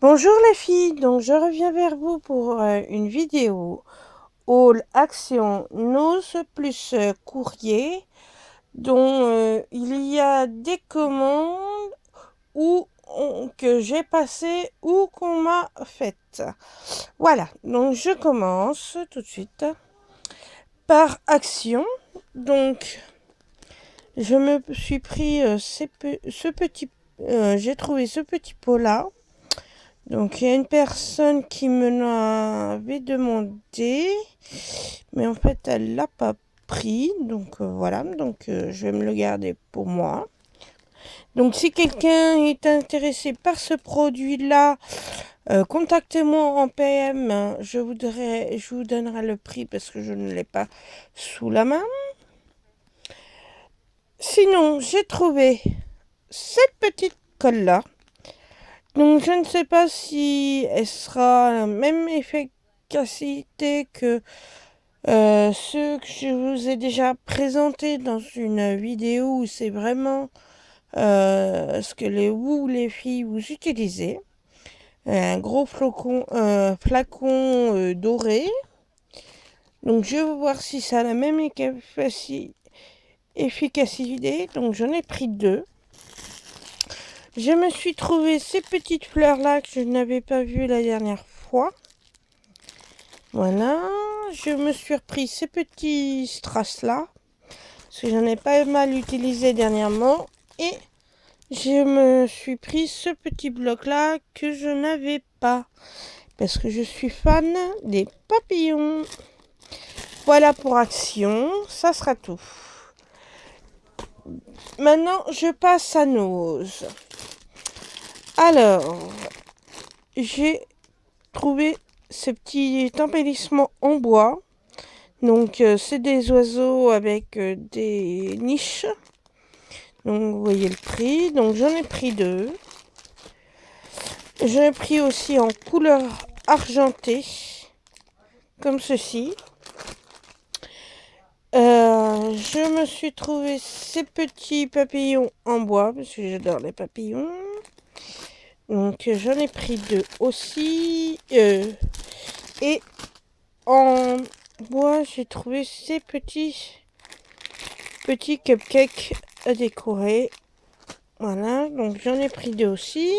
Bonjour les filles, donc je reviens vers vous pour une vidéo haul action Nose plus courrier dont il y a des commandes que j'ai passées ou qu'on m'a faites. Voilà, donc je commence tout de suite par action. Donc je me suis pris j'ai trouvé ce petit pot là. Donc, il y a une personne qui me l'avait demandé, mais en fait, elle l'a pas pris. Donc, voilà. Donc, je vais me le garder pour moi. Donc, si quelqu'un est intéressé par ce produit-là, contactez-moi en PM. Je vous donnerai le prix parce que je ne l'ai pas sous la main. Sinon, j'ai trouvé cette petite colle-là. Donc je ne sais pas si elle sera la même efficacité que ceux que je vous ai déjà présentés dans une vidéo où c'est vraiment ce que les filles vous utilisez. Un gros flacon doré. Donc je vais voir si ça a la même efficacité. Donc j'en ai pris deux. Je me suis trouvé ces petites fleurs là que je n'avais pas vues la dernière fois. Voilà, je me suis repris ces petits strass là, parce que j'en ai pas mal utilisé dernièrement. Et je me suis pris ce petit bloc là que je n'avais pas, parce que je suis fan des papillons. Voilà pour action, ça sera tout. Maintenant, je passe à Nose. Alors, j'ai trouvé ces petits embellissements en bois. Donc, c'est des oiseaux avec des niches. Donc, vous voyez le prix. Donc, j'en ai pris deux. J'en ai pris aussi en couleur argentée, comme ceci. Je me suis trouvé ces petits papillons en bois, parce que j'adore les papillons. Donc, j'en ai pris deux aussi. Et en bois, j'ai trouvé ces petits cupcakes à décorer. Voilà, donc j'en ai pris deux aussi.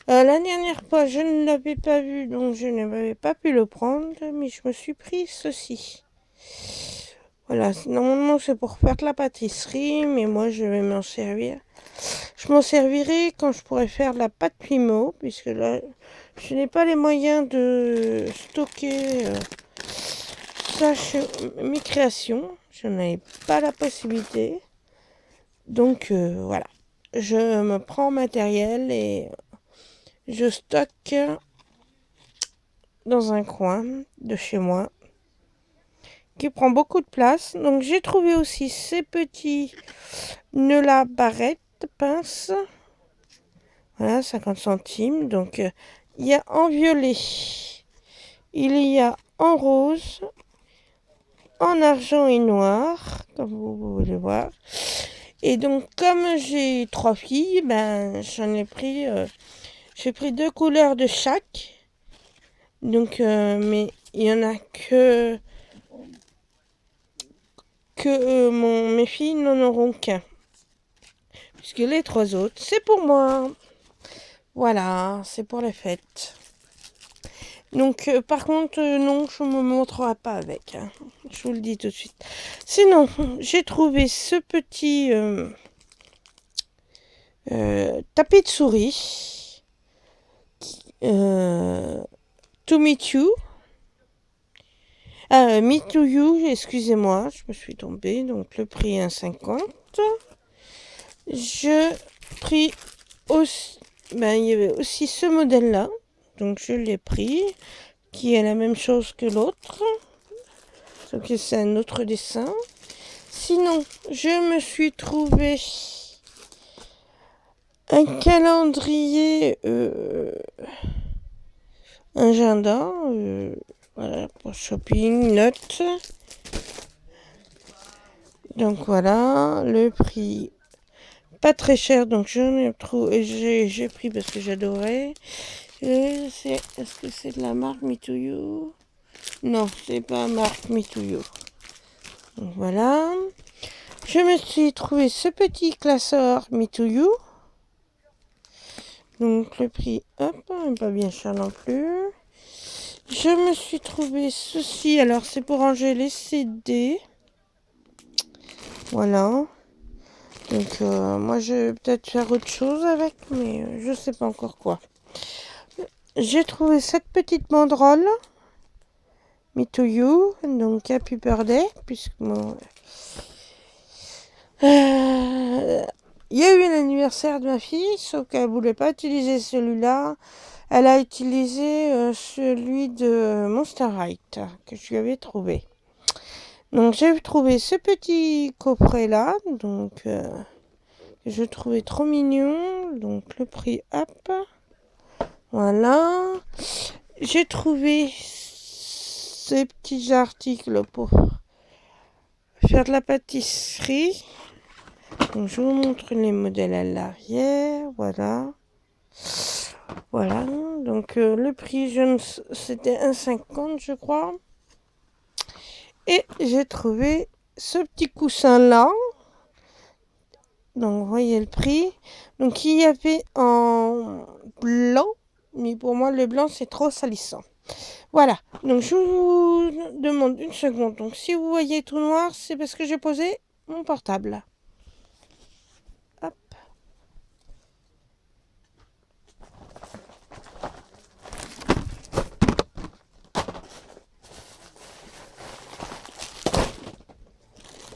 La dernière fois, je ne l'avais pas vu, donc je n'avais pas pu le prendre, mais je me suis pris ceci. Voilà, normalement c'est pour faire de la pâtisserie, mais moi je vais m'en servir. Je m'en servirai quand je pourrai faire de la pâte Pimo, puisque là, je n'ai pas les moyens de stocker ça chez mes créations. Je n'avais pas la possibilité. Donc voilà, je me prends matériel et je stocke dans un coin de chez moi qui prend beaucoup de place. Donc j'ai trouvé aussi ces petits nœuds là barrettes pinces. Voilà, 50 centimes. Donc il y a en violet, il y a en rose, en argent et noir, comme vous pouvez voir. Et donc comme j'ai trois filles, ben j'ai pris deux couleurs de chaque. Donc mais il y en a que mes filles n'en auront qu'un. Puisque les trois autres, c'est pour moi. Voilà, c'est pour les fêtes. Donc, par contre, non, je ne me montrerai pas avec. Hein. Je vous le dis tout de suite. Sinon, j'ai trouvé ce petit tapis de souris. To meet you. Meet to you, excusez-moi, je me suis tombée. Donc, le prix est 1,50. Je pris aussi, ben, il y avait aussi ce modèle-là. Donc, je l'ai pris, qui est la même chose que l'autre. Sauf que c'est un autre dessin. Sinon, je me suis trouvé un calendrier agenda. Voilà, pour shopping, notes. Donc voilà, le prix pas très cher, donc j'ai pris parce que j'adorais. Est-ce que c'est de la marque Me To You? Non, c'est pas marque Me To You. Donc voilà. Je me suis trouvé ce petit classeur Me To You. Donc le prix, hop, pas bien cher non plus. Je me suis trouvé ceci. Alors c'est pour ranger les CD. Voilà. Donc moi je vais peut-être faire autre chose avec, mais je sais pas encore quoi. J'ai trouvé cette petite banderole. Me To You. Donc Happy Birthday. Puisque mon... il y a eu l'anniversaire de ma fille, sauf qu'elle voulait pas utiliser celui-là. Elle a utilisé celui de Monster High que je lui avais trouvé. Donc j'ai trouvé ce petit coffret là, donc que je trouvais trop mignon. Donc le prix, hop, voilà. J'ai trouvé ces petits articles pour faire de la pâtisserie. Donc je vous montre les modèles à l'arrière, voilà. Voilà, donc le prix, c'était 1,50 je crois. Et j'ai trouvé ce petit coussin là. Donc vous voyez le prix. Donc il y avait en blanc, mais pour moi le blanc c'est trop salissant. Voilà, donc je vous demande une seconde. Donc si vous voyez tout noir, c'est parce que j'ai posé mon portable. Hop.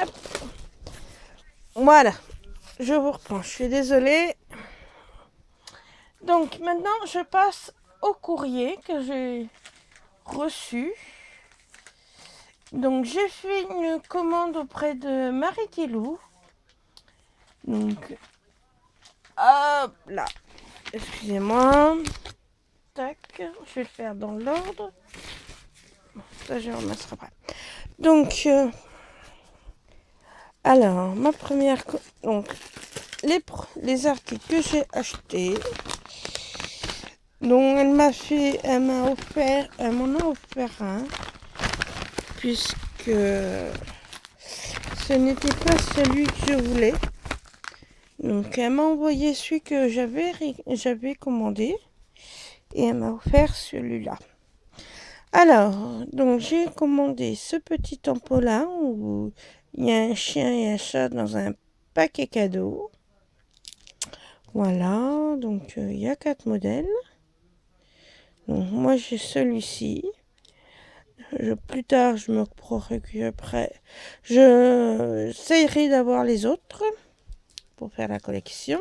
Hop. Voilà, je vous reprends, je suis désolée. Donc maintenant je passe au courrier que j'ai reçu. Donc j'ai fait une commande auprès de Marie Kilou. Donc hop là, excusez-moi. Tac, je vais le faire dans l'ordre. Bon, ça je remettrai après. Donc alors ma première donc les articles que j'ai achetés. Donc elle m'en a offert un, puisque ce n'était pas celui que je voulais. Donc elle m'a envoyé celui que j'avais commandé et elle m'a offert celui-là. Alors, donc j'ai commandé ce petit tampon là où il y a un chien et un chat dans un paquet cadeau. Voilà, donc il y a 4 modèles. Donc moi j'ai celui-ci. Plus tard je me procurerai. Je essayerai d'avoir les autres pour faire la collection.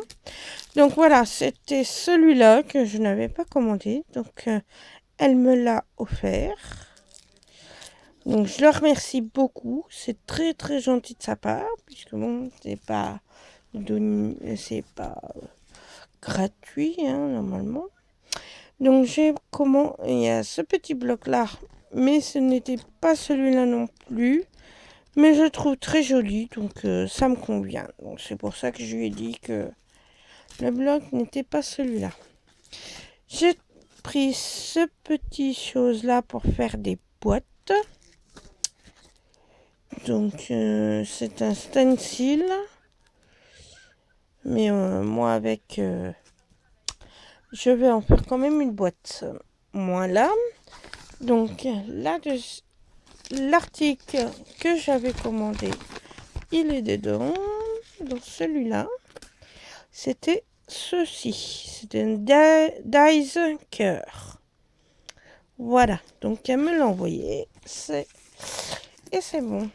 Donc voilà, c'était celui-là que je n'avais pas commandé. Donc elle me l'a offert. Donc je la remercie beaucoup. C'est très très gentil de sa part. Puisque bon, c'est pas gratuit hein, normalement. Donc j'ai il y a ce petit bloc là. Mais ce n'était pas celui-là non plus. Mais je trouve très joli. Donc ça me convient. Donc c'est pour ça que je lui ai dit que le bloc n'était pas celui-là. J'ai pris ce petit chose là pour faire des boîtes. Donc c'est un stencil. Mais moi avec... je vais en faire quand même une boîte. Voilà. Donc là, l'article que j'avais commandé, il est dedans. Donc celui-là, c'était ceci. C'est un Dies cœur. Voilà. Donc elle me l'a envoyé. Et c'est bon.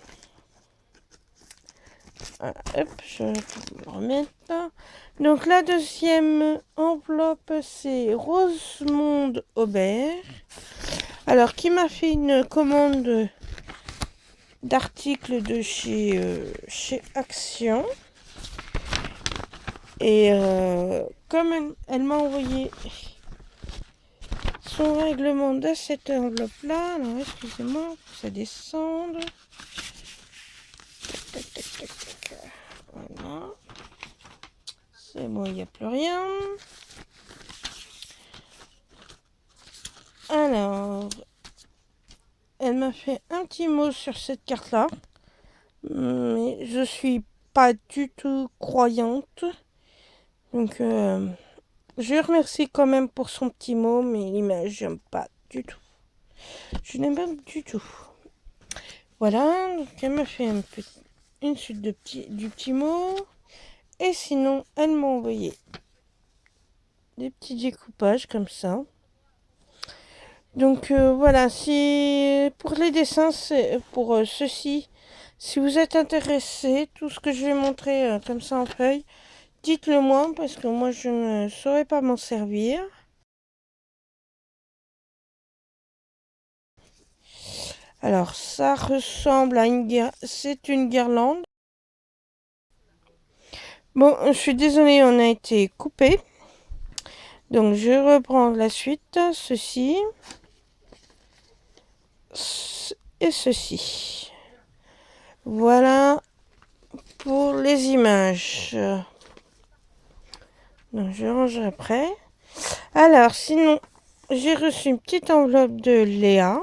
Voilà, hop, je vais le remettre. Donc la deuxième enveloppe, c'est Rosemonde Aubert. Alors, qui m'a fait une commande d'articles de chez Action. Et comme elle m'a envoyé son règlement de cette enveloppe-là, alors excusez-moi, ça descende. Tac, tac, tac, tac. Voilà. C'est bon, il n'y a plus rien. Alors, elle m'a fait un petit mot sur cette carte-là. Mais je suis pas du tout croyante. Donc, je remercie quand même pour son petit mot, mais l'image, j'aime pas du tout. Je n'aime pas du tout. Voilà, donc elle m'a fait une suite du petit mot. Et sinon, elle m'a envoyé des petits découpages comme ça. Donc voilà, si pour les dessins, c'est pour ceci, si vous êtes intéressé, tout ce que je vais montrer comme ça en feuille, dites-le moi parce que moi je ne saurais pas m'en servir. Alors ça ressemble à c'est une guirlande. Bon, je suis désolée, on a été coupé. Donc je reprends la suite, ceci et ceci. Voilà pour les images. Donc je range après. Alors sinon, j'ai reçu une petite enveloppe de Léa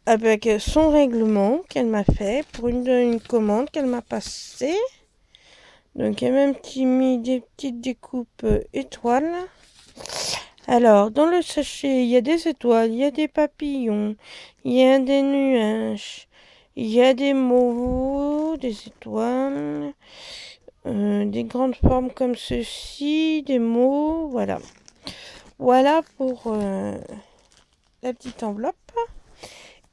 avec son règlement qu'elle m'a fait pour une commande qu'elle m'a passée. Donc elle m'a mis des petites découpes étoiles. Alors dans le sachet, il y a des étoiles, il y a des papillons, il y a des nuages, il y a des mots, des étoiles, des grandes formes comme ceci, des mots, voilà. Voilà pour la petite enveloppe.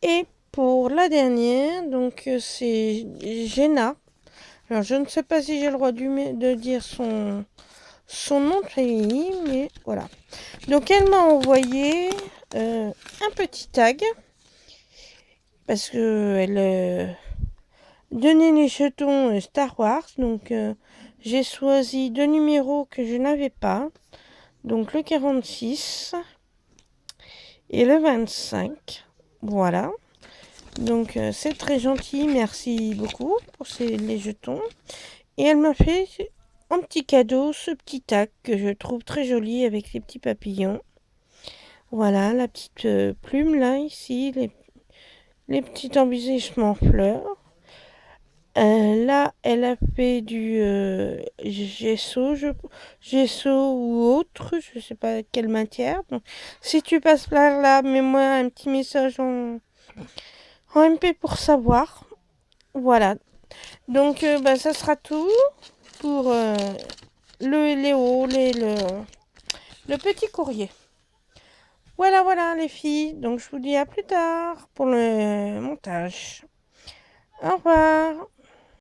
Et pour la dernière, donc c'est Jenna. Alors je ne sais pas si j'ai le droit de dire son nom de famille, mais voilà. Donc elle m'a envoyé un petit tag parce que elle donnait les jetons Star Wars. Donc j'ai choisi deux numéros que je n'avais pas. Donc le 46 et le 25. Voilà. Donc c'est très gentil, merci beaucoup pour les jetons. Et elle m'a fait en petit cadeau ce petit tag que je trouve très joli avec les petits papillons. Voilà, la petite plume là, ici, les petits embellissements fleurs. Là, elle a fait du gesso, gesso ou autre, je sais pas quelle matière. Donc, si tu passes par là, mets-moi un petit message en MP pour savoir. Voilà. Donc, ça sera tout pour le petit courrier. Voilà les filles. Donc, je vous dis à plus tard pour le montage. Au revoir.